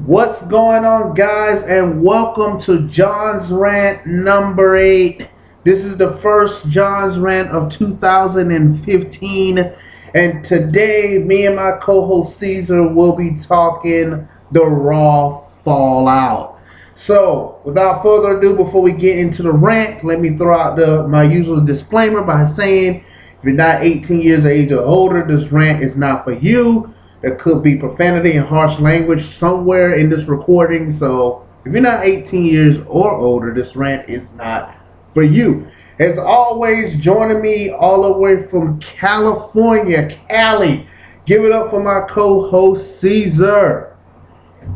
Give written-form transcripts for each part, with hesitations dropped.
What's going on, guys, and welcome to Jons Rant number 8. This is the first Jons Rant of 2015, and today me and my co-host Caesar will be talking the Raw Fallout. So, without further ado, before we get into the rant, let me throw out my usual disclaimer by saying, if you're not 18 years of age or older, this rant is not for you. There could be profanity and harsh language somewhere in this recording. So if you're not 18 years or older, this rant is not for you. As always, joining me all the way from California, Cali. Give it up for my co-host, Caesar.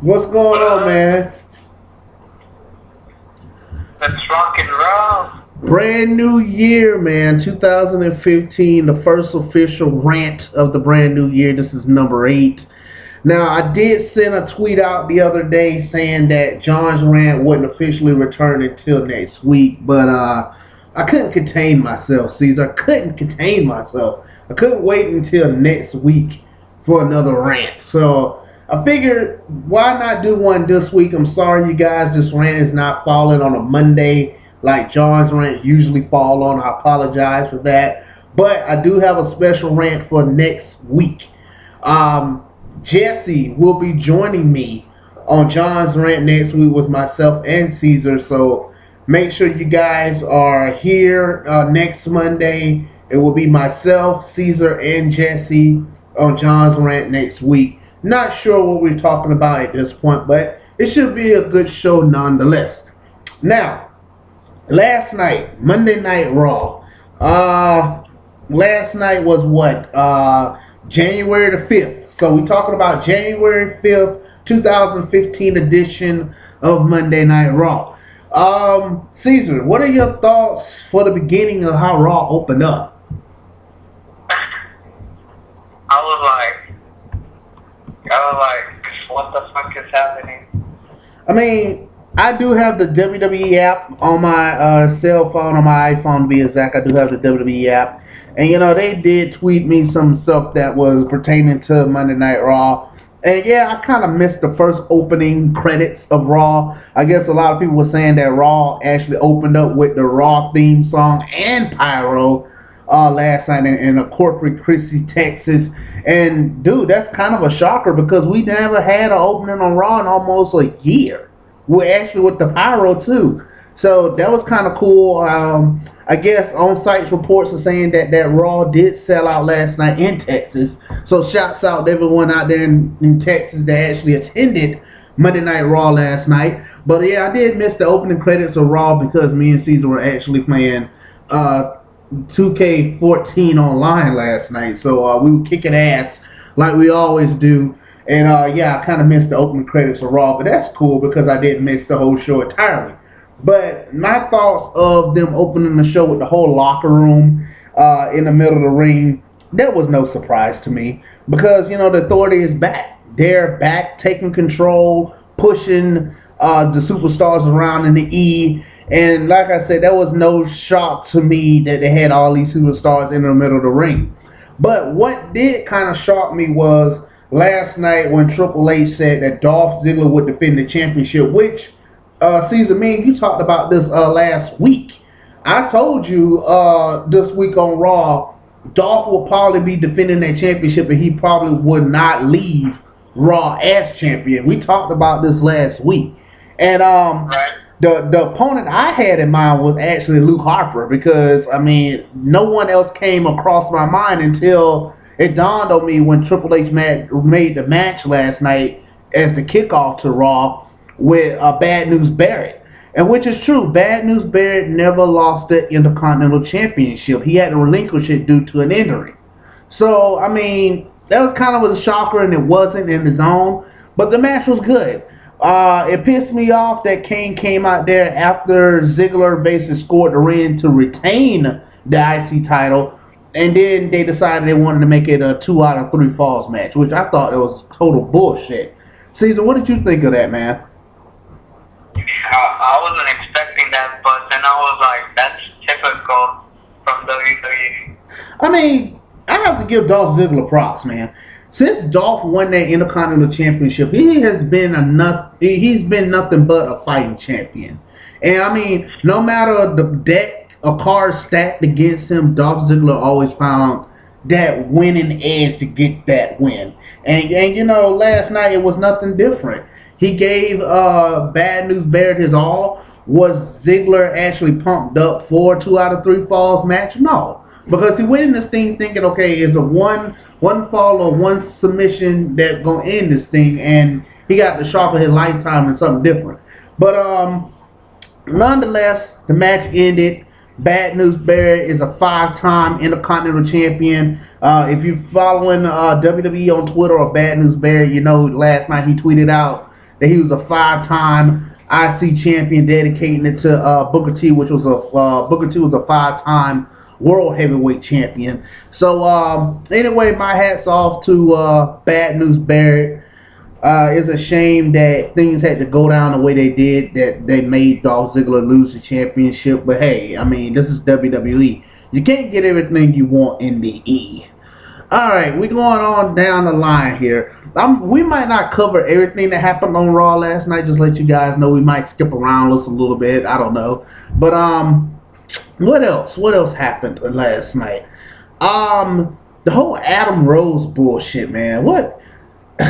What's going on, man? Let's rock and roll. Brand new year, man. 2015, the first official rant of the brand new year. This is number 8. Now, I did send a tweet out the other day saying that Jons Rant wouldn't officially return until next week, but I couldn't contain myself, Caesar. I couldn't contain myself. I couldn't wait until next week for another rant. So I figured, why not do one this week? I'm sorry, you guys. This rant is not falling on a Monday like Jons Rant usually fall on. I apologize for that. But I do have a special rant for next week. Jesse will be joining me on Jons Rant next week with myself and Caesar. So make sure you guys are here next Monday. It will be myself, Caesar, and Jesse on Jons Rant next week. Not sure what we're talking about at this point, but it should be a good show nonetheless. Now, last night, Monday Night Raw. Last night was what? January the 5th. So we're talking about January 5th, 2015 edition of Monday Night Raw. Caesar, what are your thoughts for the beginning of how Raw opened up? I was like, what the fuck is happening? I mean, I do have the WWE app on my cell phone, on my iPhone to be exact. I do have the WWE app. And, you know, they did tweet me some stuff that was pertaining to Monday Night Raw. And, yeah, I kind of missed the first opening credits of Raw. I guess a lot of people were saying that Raw actually opened up with the Raw theme song and Pyro last night in a Corporate Christie, Texas. And, dude, that's kind of a shocker because we never had an opening on Raw in almost a year. We're actually with the Pyro too. So that was kind of cool. I guess on-site reports are saying that Raw did sell out last night in Texas. So shouts out to everyone out there in Texas that actually attended Monday Night Raw last night. But yeah, I did miss the opening credits of Raw because me and Caesar were actually playing 2K14 online last night. So we were kicking ass like we always do. And yeah, I kind of missed the opening credits of Raw, but that's cool because I didn't miss the whole show entirely. But my thoughts of them opening the show with the whole locker room in the middle of the ring, that was no surprise to me because, you know, the Authority is back. They're back, taking control, pushing the superstars around in the E. And like I said, that was no shock to me that they had all these superstars in the middle of the ring. But what did kind of shock me was last night when Triple H said that Dolph Ziggler would defend the championship, which, Caesar, me and you talked about this last week. I told you this week on Raw, Dolph will probably be defending that championship and he probably would not leave Raw as champion. We talked about this last week. And the opponent I had in mind was actually Luke Harper because, I mean, no one else came across my mind until it dawned on me when Triple H made the match last night as the kickoff to Raw with Bad News Barrett. And which is true. Bad News Barrett never lost the Intercontinental Championship. He had to relinquish it due to an injury. So, I mean, that was kind of a shocker and it wasn't in his own. But the match was good. It pissed me off that Kane came out there after Ziggler basically scored the win to retain the IC title. And then they decided they wanted to make it a 2 out of 3 falls match, which I thought it was total bullshit. Caesar, what did you think of that, man? I wasn't expecting that, but then I was like, that's typical from WWE. I mean, I have to give Dolph Ziggler props, man. since Dolph won that Intercontinental Championship, he's been nothing but a fighting champion. And I mean, no matter the deck of cards stacked against him, Dolph Ziggler always found that winning edge to get that win. And you know, last night it was nothing different. He gave Bad News Barrett his all. Was Ziggler actually pumped up for 2 out of 3 falls match? No, because he went in this thing thinking, okay, it's a one fall or one submission that gonna end this thing, and he got the shock of his lifetime and something different. But nonetheless, the match ended. Bad News Barrett is a 5-time Intercontinental Champion. If you're following WWE on Twitter or Bad News Barrett, you know last night he tweeted out that he was a 5-time IC champion, dedicating it to Booker T, which was Booker T was a 5-time World Heavyweight Champion. So anyway, my hat's off to Bad News Barrett. It's a shame that things had to go down the way they did, that they made Dolph Ziggler lose the championship. But hey, I mean, this is WWE. You can't get everything you want in the E. Alright, we're going on down the line here. We might not cover everything that happened on Raw last night. Just let you guys know we might skip around just a little bit. I don't know. But what else? What else happened last night? The whole Adam Rose bullshit, man.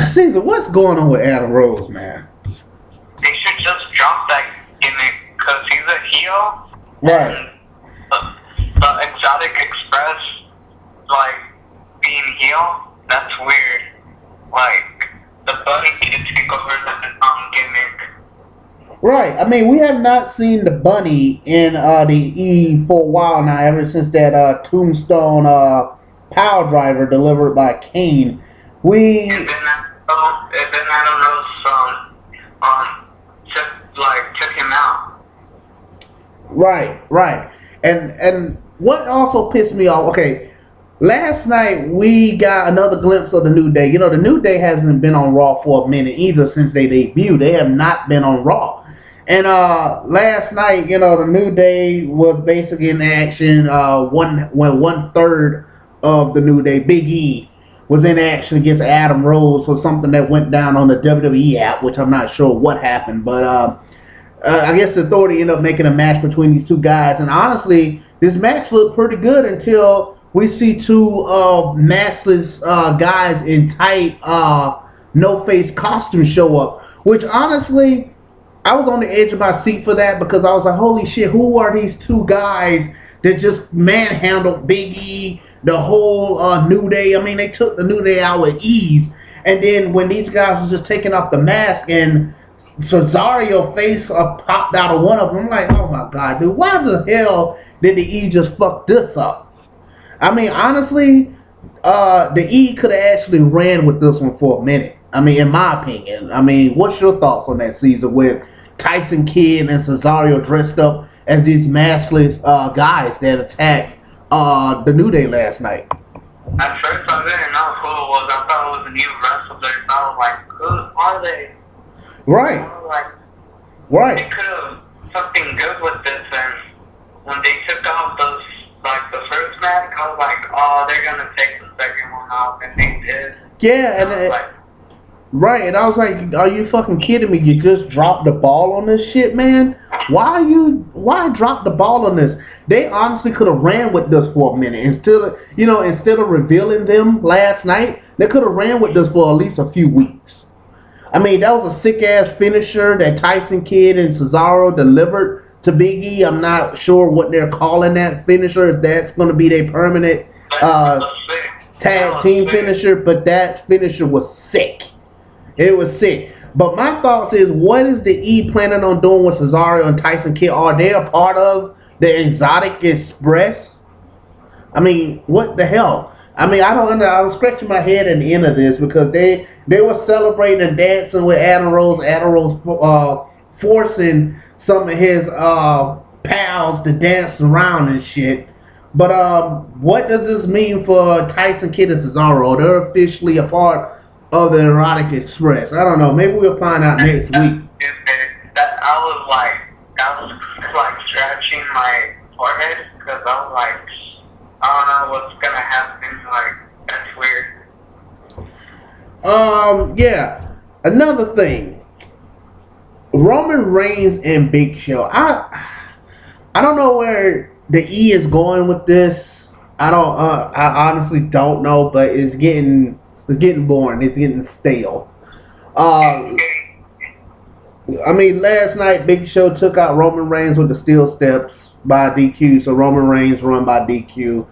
Caesar, what's going on with Adam Rose, man? They should just drop that gimmick because he's a heel. Right. And the Exotic Express, like, being heel, that's weird. Like, the Bunny can take over the gimmick. Right. I mean, we have not seen the Bunny in the E for a while now, ever since that Tombstone power driver delivered by Kane. And then Adam Rose took him out. Right. And what also pissed me off, okay, last night we got another glimpse of the New Day. You know, the New Day hasn't been on Raw for a minute either since they debuted. They have not been on Raw. And last night, you know, the New Day was basically in action. One third of the New Day, Big E, was in action against Adam Rose for something that went down on the WWE app, which I'm not sure what happened. But I guess the Authority ended up making a match between these two guys. And honestly, this match looked pretty good until we see two maskless guys in tight, no-face costumes show up. Which honestly, I was on the edge of my seat for that because I was like, holy shit, who are these two guys that just manhandled Big E, the whole New Day? I mean, they took the New Day out with ease. And then when these guys were just taking off the mask and Cesaro face popped out of one of them, I'm like, oh my god, dude, why the hell did the E just fuck this up? I mean, honestly, the E could have actually ran with this one for a minute. I mean, in my opinion. I mean, what's your thoughts on that, Caesar, with Tyson Kidd and Cesaro dressed up as these maskless guys that attacked the New Day last night? At first, I didn't know who it was. I thought it was a new wrestler. I was like, who are they? Right. Right. They could have something good with this, and when they took off those, the first match, I was like, oh, they're gonna take the second one off, and they did. Yeah, and right, and I was like, are you fucking kidding me? You just dropped the ball on this shit, man? Why drop the ball on this? They honestly could have ran with this for a minute. Instead of revealing them last night, they could have ran with this for at least a few weeks. I mean, that was a sick-ass finisher that Tyson Kidd and Cesaro delivered to Big E. I'm not sure what they're calling that finisher, if that's going to be their permanent tag team finisher, but that finisher was sick. It was sick. But my thoughts is, what is the E planning on doing with Cesaro and Tyson Kidd? Are they a part of the Exotic Express? I mean, what the hell? I mean, I was scratching my head at the end of this because they were celebrating and dancing with Adam Rose. Adam Rose forcing some of his pals to dance around and shit. But what does this mean for Tyson Kidd and Cesaro? They're officially a part of the Erotic Express. I don't know. Maybe we'll find out next week. I was scratching my forehead because I was like, I don't know what's gonna happen. Like, that's weird. Yeah. Another thing. Roman Reigns and Big Show. I don't know where the E is going with this. I honestly don't know, but it's getting boring. It's getting stale. I mean, last night Big Show took out Roman Reigns with the steel steps by DQ, so Roman Reigns run by DQ.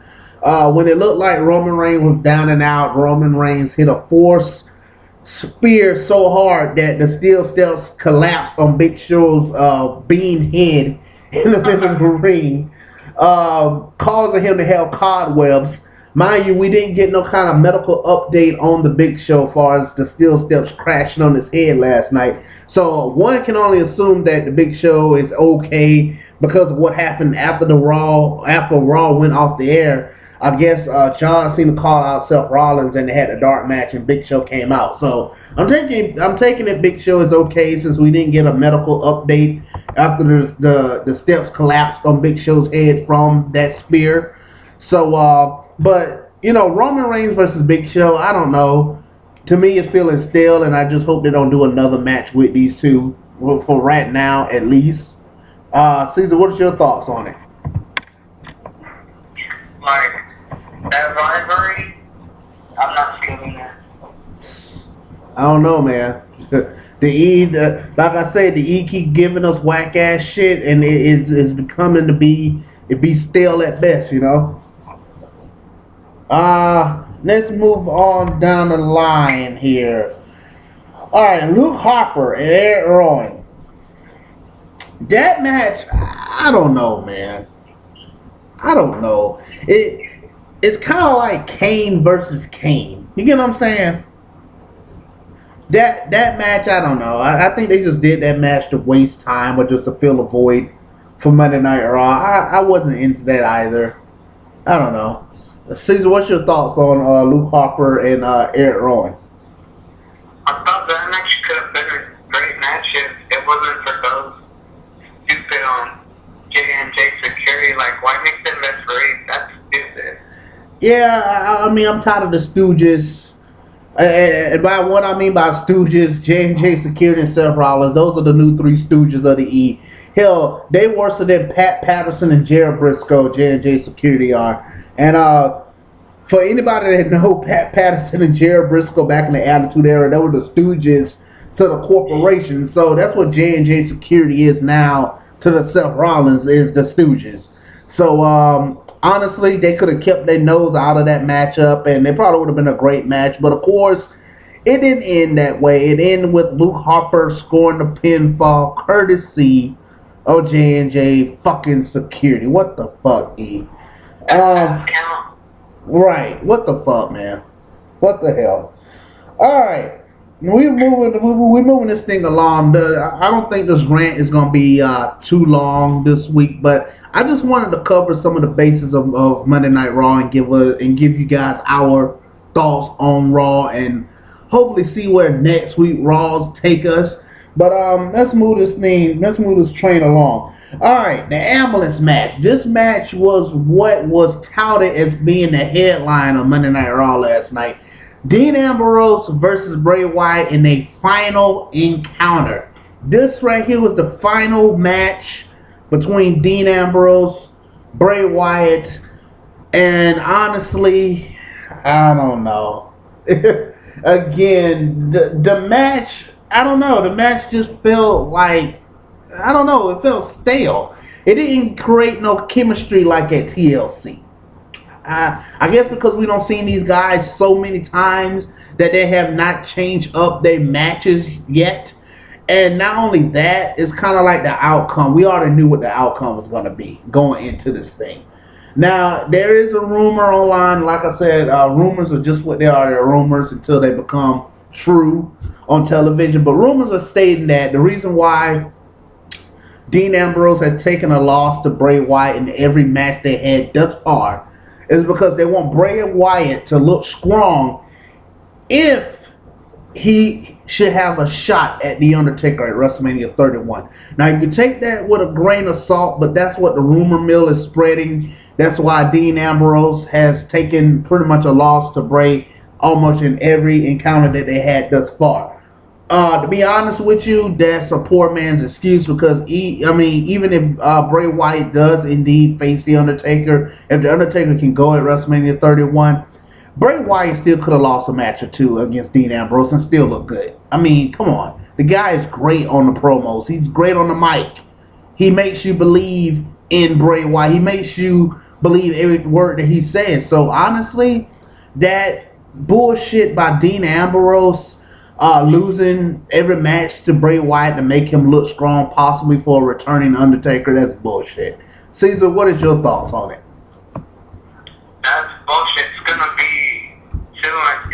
When it looked like Roman Reigns was down and out, Roman Reigns hit a force spear so hard that the steel steps collapsed on Big Show's beam head in the middle of the ring, causing him to have cobwebs. Mind you, we didn't get no kind of medical update on the Big Show as far as the steel steps crashing on his head last night. So one can only assume that the Big Show is okay because of what happened after Raw went off the air. I guess John Cena called out Seth Rollins and they had a dark match and Big Show came out. So I'm taking it Big Show is okay since we didn't get a medical update after the steps collapsed on Big Show's head from that spear. So but you know, Roman Reigns versus Big Show, I don't know. To me, it's feeling stale, and I just hope they don't do another match with these two for right now, at least. Caesar, what are your thoughts on it? Like, that rivalry, I'm not feeling it. I don't know, man. Like I said, the E keep giving us whack ass shit, and it's becoming to be stale at best, you know. Let's move on down the line here. All right, Luke Harper and Eric Rowan. That match, I don't know, man. I don't know. It's kind of like Kane versus Kane. You get what I'm saying? That match, I don't know. I think they just did that match to waste time or just to fill a void for Monday Night Raw. I wasn't into that either. I don't know. Caesar, what's your thoughts on Luke Harper and Eric Rowan? I thought that match could have been a great match if it wasn't for those stupid J&J security. Like, why make them referees? That's stupid. Yeah, I mean, I'm tired of the Stooges. And by what I mean by Stooges, J&J Security and Seth Rollins, those are the new three Stooges of the E. Hell, they worse than Pat Patterson and Jared Briscoe, J&J Security are. And for anybody that know Pat Patterson and Jared Briscoe back in the Attitude Era, they were the Stooges to the corporation. So that's what J&J Security is now to the Seth Rollins, is the Stooges. So honestly, they could have kept their nose out of that matchup, and it probably would have been a great match. But of course, it didn't end that way. It ended with Luke Harper scoring the pinfall courtesy of J&J fucking Security. What the fuck, E? Right. What the fuck, man? What the hell? Alright. We're moving this thing along. I don't think this rant is going to be too long this week, but I just wanted to cover some of the bases of Monday Night Raw and give you guys our thoughts on Raw and hopefully see where next week Raws take us. But let's move this train along. Alright, the ambulance match. This match was what was touted as being the headline of Monday Night Raw last night. Dean Ambrose versus Bray Wyatt in a final encounter. This right here was the final match between Dean Ambrose, Bray Wyatt, and honestly, I don't know. Again, the match, I don't know. The match just felt like, I don't know, it felt stale. It didn't create no chemistry like at TLC. I guess because we don't see these guys so many times that they have not changed up their matches yet. And not only that, it's kind of like the outcome. We already knew what the outcome was going to be going into this thing. Now, there is a rumor online. Like I said, rumors are just what they are. They're rumors until they become true on television. But rumors are stating that the reason why Dean Ambrose has taken a loss to Bray Wyatt in every match they had thus far is because they want Bray Wyatt to look strong if he should have a shot at The Undertaker at WrestleMania 31. Now, you can take that with a grain of salt, but that's what the rumor mill is spreading. That's why Dean Ambrose has taken pretty much a loss to Bray almost in every encounter that they had thus far. To be honest with you, that's a poor man's excuse because even if Bray Wyatt does indeed face the Undertaker, if the Undertaker can go at WrestleMania 31, Bray Wyatt still could have lost a match or two against Dean Ambrose and still look good. I mean, come on. The guy is great on the promos. He's great on the mic. He makes you believe in Bray Wyatt. He makes you believe every word that he says. So honestly, that bullshit by Dean Ambrose losing every match to Bray Wyatt to make him look strong, possibly for a returning Undertaker, that's bullshit. Caesar, what is your thoughts on it? That's bullshit.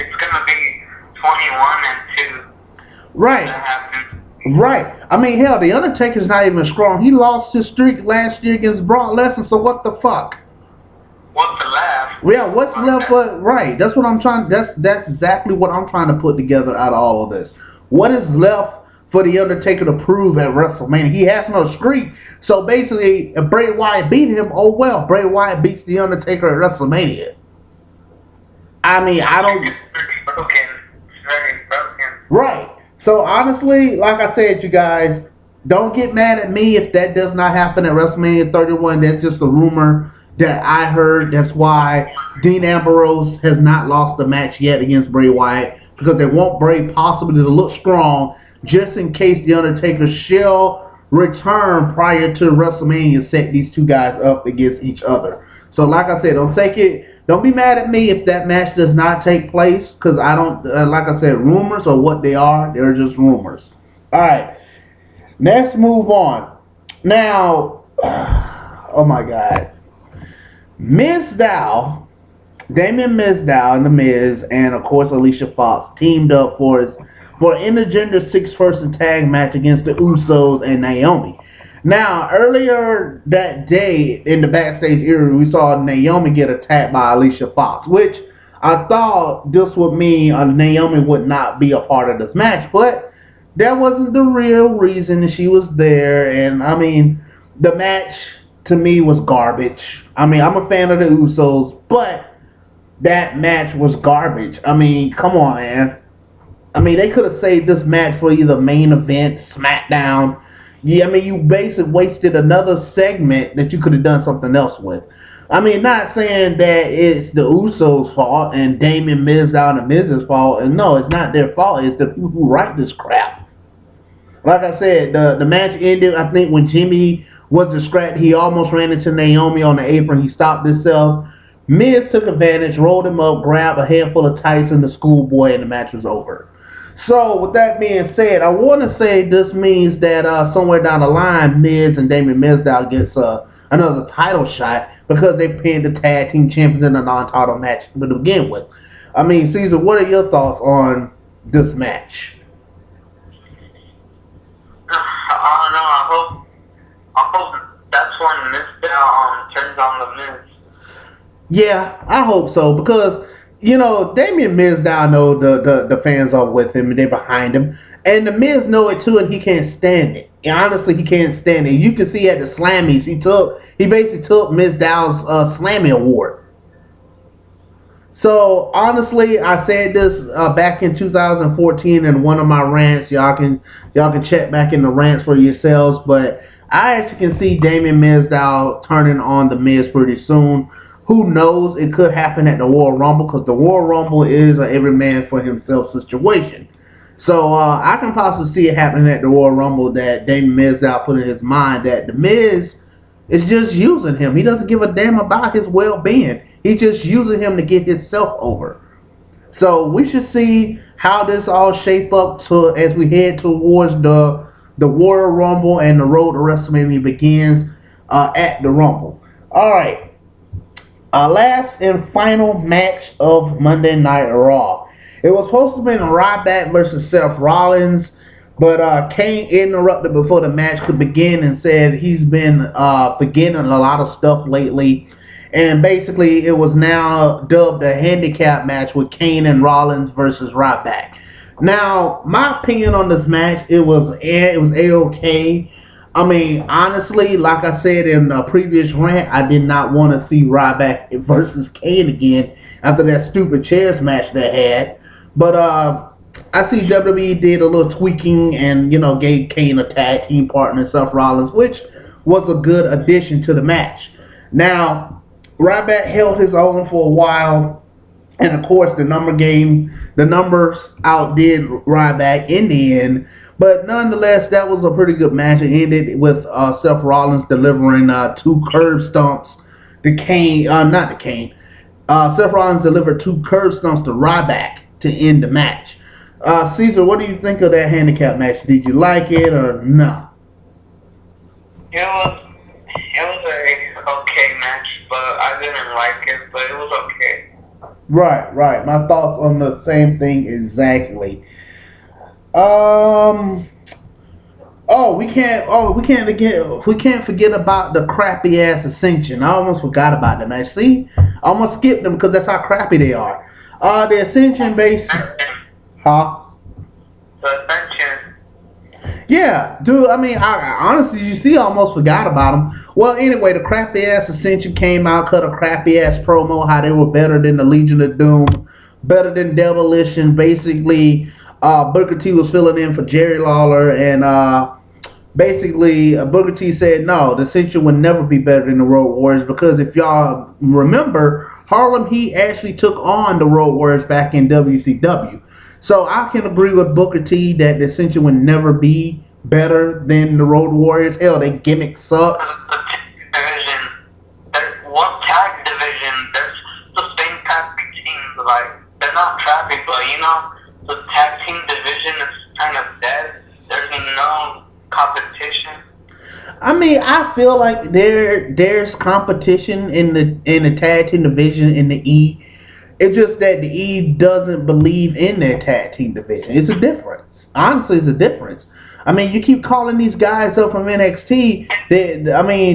It's gonna be 21 and 2. Right. I mean, hell, the Undertaker's not even strong. He lost his streak last year against Brock Lesnar, so what the fuck? What's left? Yeah, what's left for... Right, that's what I'm trying... That's exactly what I'm trying to put together out of all of this. What is left for the Undertaker to prove at WrestleMania? He has no streak. So basically, if Bray Wyatt beat him, oh well, Bray Wyatt beats the Undertaker at WrestleMania. I mean, I don't... It's very broken. Right. So honestly, like I said, you guys, don't get mad at me if that does not happen at WrestleMania 31. That's just a rumor that I heard. That's why Dean Ambrose has not lost a match yet against Bray Wyatt, because they want Bray possibly to look strong just in case the Undertaker shall return prior to WrestleMania, set these two guys up against each other. So like I said, don't be mad at me if that match does not take place, because I don't, like I said, rumors are what they are. They're just rumors. All right, let's move on. Now, oh my God. Damien Mizdow and The Miz, and of course Alicia Fox teamed up for an intergender 6-person tag match against the Usos and Naomi. Now, earlier that day in the backstage area, we saw Naomi get attacked by Alicia Fox, which I thought this would mean Naomi would not be a part of this match, but that wasn't the real reason that she was there. And I mean, the match to me was garbage. I mean, I'm a fan of the Usos, but that match was garbage. I mean, come on, man. I mean, they could have saved this match for either main event, SmackDown. Yeah, I mean, you basically wasted another segment that you could have done something else with. I mean, not saying that it's the Usos' fault and Damien Mizdow and The Miz's fault. And no, it's not their fault. It's the people who write this crap. Like I said, the match ended, I think, when Jimmy was distracted. He almost ran into Naomi on the apron. He stopped himself. Miz took advantage, rolled him up, grabbed a handful of Tyson, the schoolboy, and the match was over. So, with that being said, I want to say this means that somewhere down the line, Miz and Damien Mizdow gets another title shot because they pinned the tag team champions in a non-title match to begin with. I mean, Caesar, what are your thoughts on this match? I don't know. I hope that's when Mizdow turns on the Miz. Yeah, I hope so, because Damien Mizdow know the fans are with him and they're behind him, and the Miz know it too, and he can't stand it. And honestly, he can't stand it. You can see at the Slammies, he basically took Mizdow's Slammy award. So honestly, I said this back in 2014 in one of my rants. Y'all can check back in the rants for yourselves, but I actually can see Damien Mizdow turning on the Miz pretty soon. Who knows? It could happen at the Royal Rumble, because the Royal Rumble is an every man for himself situation. So I can possibly see it happening at the Royal Rumble, that Damien Mizdow put in his mind that the Miz is just using him. He doesn't give a damn about his well-being. He's just using him to get himself over. So we should see how this all shape up as we head towards the Royal Rumble and the road to WrestleMania begins at the Rumble. All right. Our last and final match of Monday Night Raw. It was supposed to be Ryback versus Seth Rollins, but Kane interrupted before the match could begin and said he's been forgetting a lot of stuff lately. And basically, it was now dubbed a handicap match with Kane and Rollins versus Ryback. Now, my opinion on this match, it was A-okay. I mean, honestly, like I said in a previous rant, I did not want to see Ryback versus Kane again. after that stupid chairs match they had. But I see WWE did a little tweaking and, gave Kane a tag team partner, Seth Rollins, which was a good addition to the match. Now, Ryback held his own for a while, and of course the numbers outdid Ryback in the end. But nonetheless, that was a pretty good match. It ended with Seth Rollins delivering 2 curb stomps to Kane. Seth Rollins delivered 2 curb stomps to Ryback to end the match. Caesar, what do you think of that handicap match? Did you like it or no? It was a okay match, but I didn't like it, but it was okay. Right. My thoughts on the same thing exactly. We can't forget about the crappy ass Ascension. I almost forgot about that match. See, I almost skipped them because that's how crappy they are. The Ascension base, huh? The Ascension. Yeah, dude. I mean, I honestly, you see, I almost forgot about them. Well, anyway, the crappy ass Ascension came out, cut a crappy ass promo how they were better than the Legion of Doom, better than Demolition. Basically, Booker T was filling in for Jerry Lawler, and basically Booker T said no, the Ascension would never be better than the Road Warriors, because if y'all remember, Harlem Heat actually took on the Road Warriors back in WCW. So I can agree with Booker T that the Ascension would never be better than the Road Warriors. Hell, their gimmick sucks. Division. What tag division? There's the same tag teams. Like, they're not crappy, but the tag team division is kind of dead. There's no competition. I mean, I feel like there's competition in the tag team division in the E. It's just that the E doesn't believe in their tag team division. It's a difference. Honestly, it's a difference. I mean, you keep calling these guys up from NXT.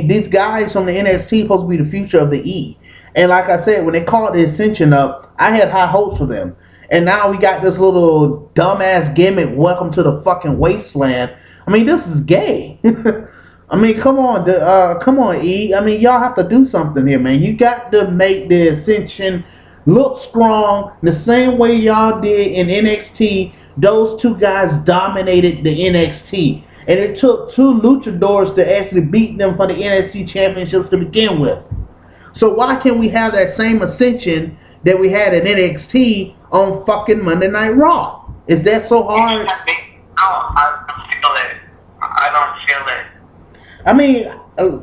These guys from the NXT supposed to be the future of the E. And like I said, when they called the Ascension up, I had high hopes for them. And now we got this little dumbass gimmick, welcome to the fucking wasteland. I mean, this is gay. I mean, come on, E. I mean, y'all have to do something here, man. You got to make the Ascension look strong the same way y'all did in NXT. Those 2 guys dominated the NXT, and it took 2 luchadors to actually beat them for the NXT championships to begin with. So why can't we have that same Ascension that we had in NXT on fucking Monday Night Raw? Is that so hard? No, I don't feel it. I mean,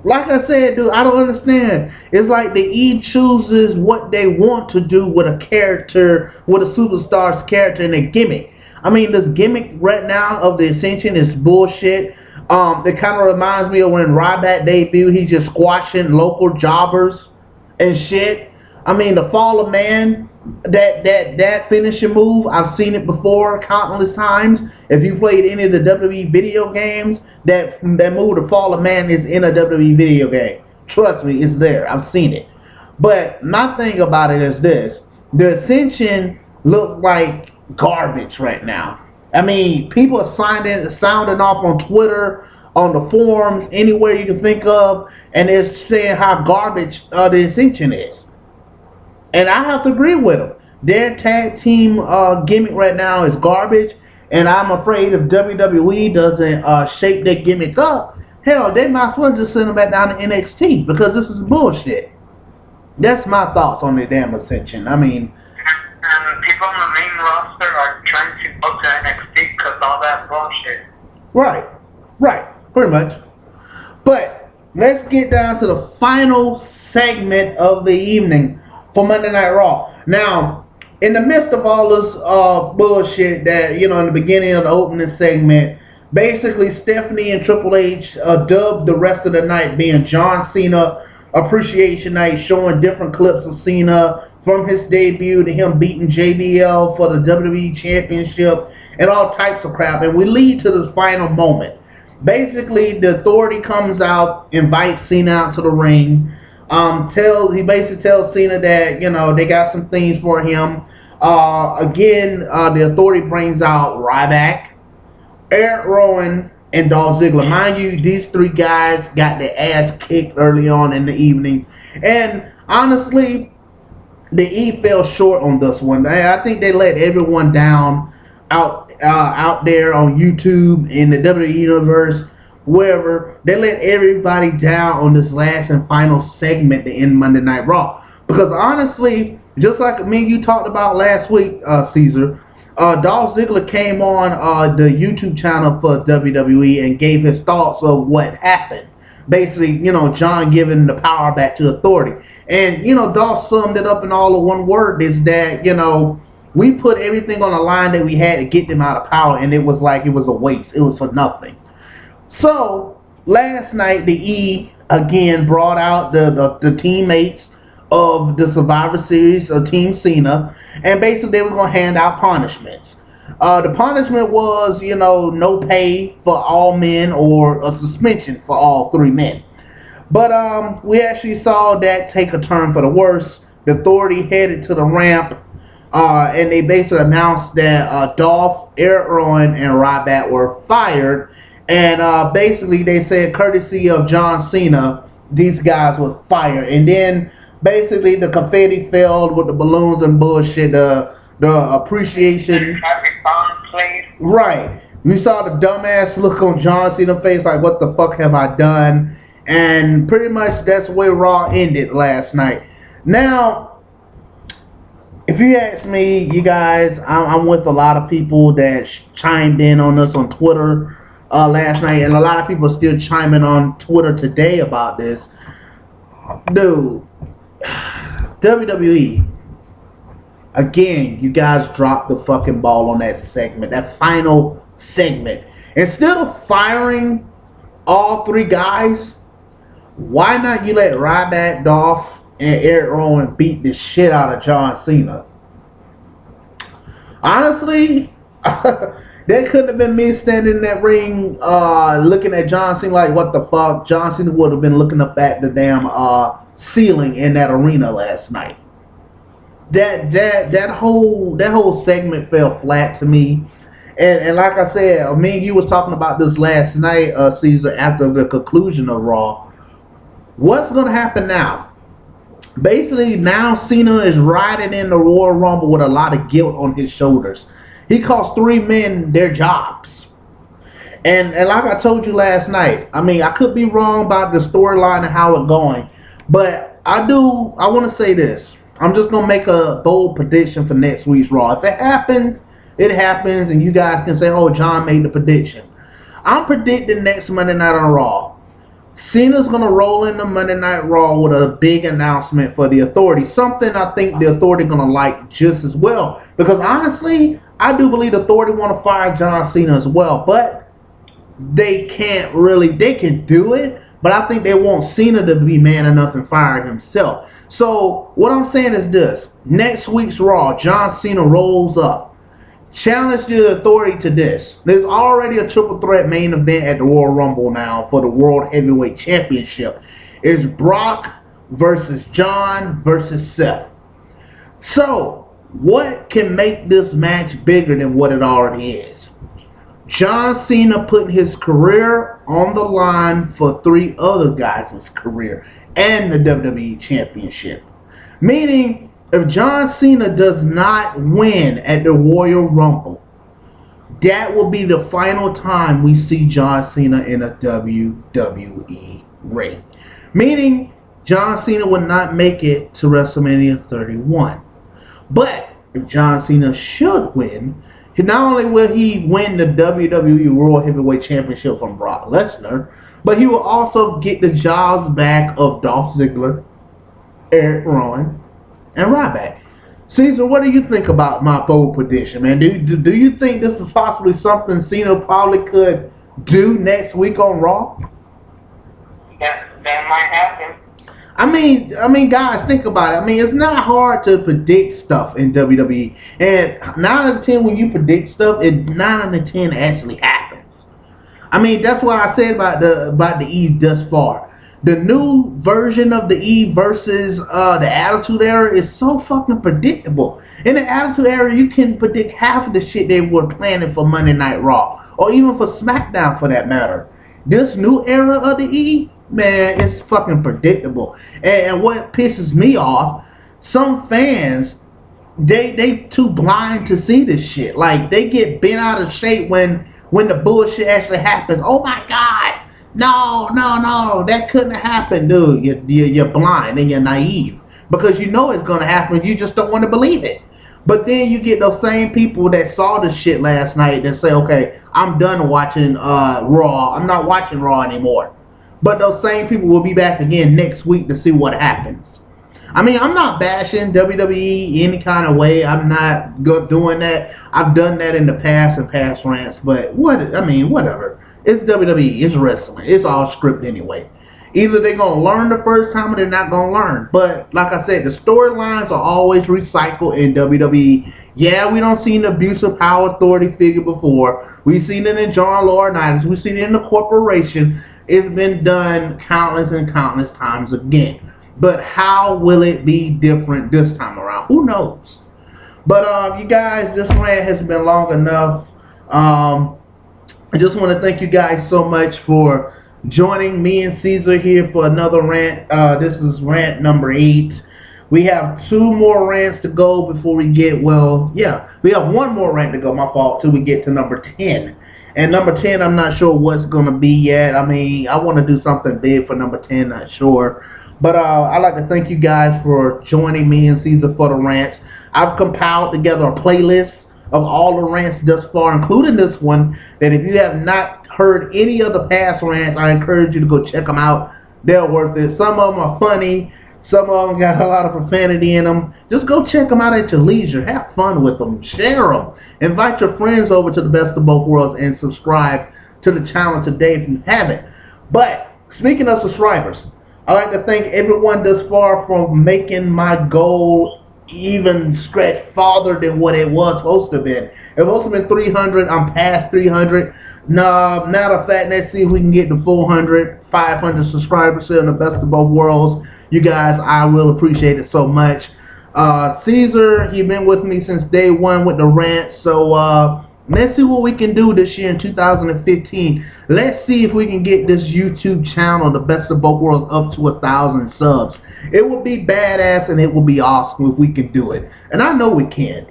like I said, dude, I don't understand. It's like the E chooses what they want to do with a character, with a superstar's character and a gimmick. I mean, this gimmick right now of the Ascension is bullshit. It kind of reminds me of when Ryback debuted. He's just squashing local jobbers and shit. I mean, the Fall of Man, that finishing move, I've seen it before countless times. If you played any of the WWE video games, that move, the Fall of Man, is in a WWE video game. Trust me, it's there. I've seen it. But my thing about it is this: the Ascension looks like garbage right now. I mean, people are sounding off on Twitter, on the forums, anywhere you can think of, and they're saying how garbage the Ascension is. And I have to agree with them. Their tag team gimmick right now is garbage. And I'm afraid if WWE doesn't shape their gimmick up, hell, they might as well just send them back down to NXT, because this is bullshit. That's my thoughts on the damn Ascension. I mean, and people on the main roster are trying to go to NXT because all that bullshit. Right, pretty much. But let's get down to the final segment of the evening for Monday Night Raw. Now, in the midst of all this bullshit that, in the beginning of the opening segment, basically Stephanie and Triple H dubbed the rest of the night being John Cena Appreciation Night, showing different clips of Cena from his debut to him beating JBL for the WWE Championship and all types of crap. And we lead to this final moment. Basically, the Authority comes out, invites Cena out to the ring. He basically tells Cena that, they got some things for him. The Authority brings out Ryback, Eric Rowan, and Dolph Ziggler. Mind you, these 3 guys got their ass kicked early on in the evening. And honestly, the E fell short on this one. I think they let everyone down out there on YouTube, in the WWE universe, wherever. They let everybody down on this last and final segment to end Monday Night Raw. Because honestly, just like me and you talked about last week, Caesar, Dolph Ziggler came on the YouTube channel for WWE and gave his thoughts of what happened. Basically, John giving the power back to Authority. And, Dolph summed it up in all of one word, is that, we put everything on the line that we had to get them out of power, and it was like it was a waste. It was for nothing. So, last night, the E, again, brought out the teammates of the Survivor Series, Team Cena, and basically they were going to hand out punishments. The punishment was, no pay for all men or a suspension for all 3 men. But we actually saw that take a turn for the worse. The Authority headed to the ramp, and they basically announced that Dolph, Eric Rowan, and Ryback were fired. And basically they said, courtesy of John Cena, these guys were fired. And then basically the confetti fell with the balloons and bullshit. The appreciation. Right. We saw the dumbass look on John Cena's face like, what the fuck have I done? And pretty much that's where Raw ended last night. Now, if you ask me, you guys, I'm with a lot of people that chimed in on us on Twitter last night. And a lot of people are still chiming on Twitter today about this. Dude, WWE, again, you guys dropped the fucking ball on that segment, that final segment. Instead of firing all 3 guys, why not you let Ryback, Dolph, and Eric Rowan beat the shit out of John Cena? Honestly, that couldn't have been me standing in that ring looking at John Cena like, what the fuck? John Cena would have been looking up at the damn ceiling in that arena last night. That whole segment fell flat to me. And like I said, me and you was talking about this last night, Caesar, after the conclusion of Raw. What's going to happen now? Basically, now Cena is riding in the Royal Rumble with a lot of guilt on his shoulders. He cost 3 men their jobs. And like I told you last night, I mean, I could be wrong about the storyline and how it's going. But I want to say this. I'm just going to make a bold prediction for next week's Raw. If it happens, it happens, and you guys can say, oh, John made the prediction. I'm predicting next Monday Night on Raw, Cena's going to roll into Monday Night Raw with a big announcement for the Authority. Something I think the Authority going to like just as well. Because honestly, I do believe the Authority want to fire John Cena as well. But they can't really, they can do it. But I think they want Cena to be man enough and fire himself. So what I'm saying is this. Next week's Raw, John Cena rolls up. Challenge the Authority to this. There's already a triple threat main event at the Royal Rumble now for the World Heavyweight Championship. It's Brock versus John versus Seth. So, what can make this match bigger than what it already is? John Cena putting his career on the line for 3 other guys' career and the WWE Championship. Meaning, if John Cena does not win at the Royal Rumble, that will be the final time we see John Cena in a WWE ring. Meaning, John Cena will not make it to WrestleMania 31. But, if John Cena should win, not only will he win the WWE World Heavyweight Championship from Brock Lesnar, but he will also get the jobs back of Dolph Ziggler, Eric Rowan, and Ryback. Caesar, what do you think about my bold prediction, man? Do you think this is possibly something Cena probably could do next week on Raw? That might happen. I mean, guys, think about it. I mean, it's not hard to predict stuff in WWE. And 9 out of 10, when you predict stuff, 9 out of 10 actually happens. I mean, that's what I said about the E thus far. The new version of the E versus the Attitude Era is so fucking predictable. In the Attitude Era, you can predict half of the shit they were planning for Monday Night Raw. Or even for SmackDown, for that matter. This new era of the E, man, it's fucking predictable. And what pisses me off, some fans, they too blind to see this shit. Like, they get bent out of shape when the bullshit actually happens. Oh my God, no, that couldn't have happened, dude. You're blind and you're naive because you know it's gonna happen. You just don't want to believe it. But then you get those same people that saw the shit last night that say, okay, I'm done watching Raw. I'm not watching Raw anymore. But those same people will be back again next week to see what happens. I mean, I'm not bashing WWE any kind of way. I'm not doing that. I've done that in the past and past rants. But whatever. It's WWE. It's wrestling. It's all script anyway. Either they're going to learn the first time or they're not going to learn. But like I said, the storylines are always recycled in WWE. Yeah, we don't see an abusive power authority figure before. We've seen it in John Laurinaitis. We've seen it in the corporation. It's been done countless and countless times again. But how will it be different this time around? Who knows? But you guys, this rant has been long enough. I just want to thank you guys so much for joining me and Caesar here for another rant. This is rant number 8. We have 2 more rants to go before we get, we have 1 more rant to go, my fault, till we get to number 10. And number 10, I'm not sure what's going to be yet. I mean, I want to do something big for number 10, not sure. But I'd like to thank you guys for joining me and Caesar for the rants. I've compiled together a playlist of all the rants thus far, including this one, that if you have not heard any of the past rants, I encourage you to go check them out. They're worth it. Some of them are funny. Some of them got a lot of profanity in them. Just go check them out at your leisure. Have fun with them. Share them. Invite your friends over to the Best of Both Worlds and subscribe to the channel today if you haven't. But speaking of subscribers, I'd like to thank everyone thus far for making my goal even stretch farther than what it was supposed to have been. It was supposed to have been 300. I'm past 300. Matter of fact, let's see if we can get to 400, 500 subscribers here in the Best of Both Worlds. You guys, I will appreciate it so much. Caesar, you've been with me since day 1 with the rant. So let's see what we can do this year in 2015. Let's see if we can get this YouTube channel, the Best of Both Worlds, up to 1,000 subs. It would be badass and it would be awesome if we can do it. And I know we can.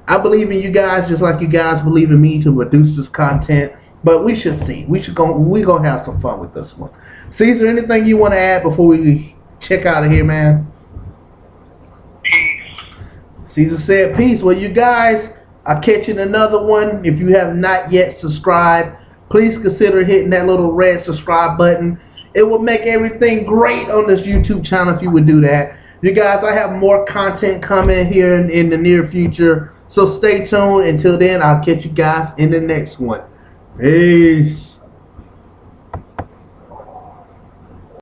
I believe in you guys just like you guys believe in me to produce this content. But we should see. We're gonna have some fun with this one. Caesar, anything you want to add before we check out of here, man? Peace. Caesar said peace. Well, you guys, I'll catch you in another one. If you have not yet subscribed, please consider hitting that little red subscribe button. It will make everything great on this YouTube channel if you would do that. You guys, I have more content coming here in the near future. So stay tuned. Until then, I'll catch you guys in the next one. Peace.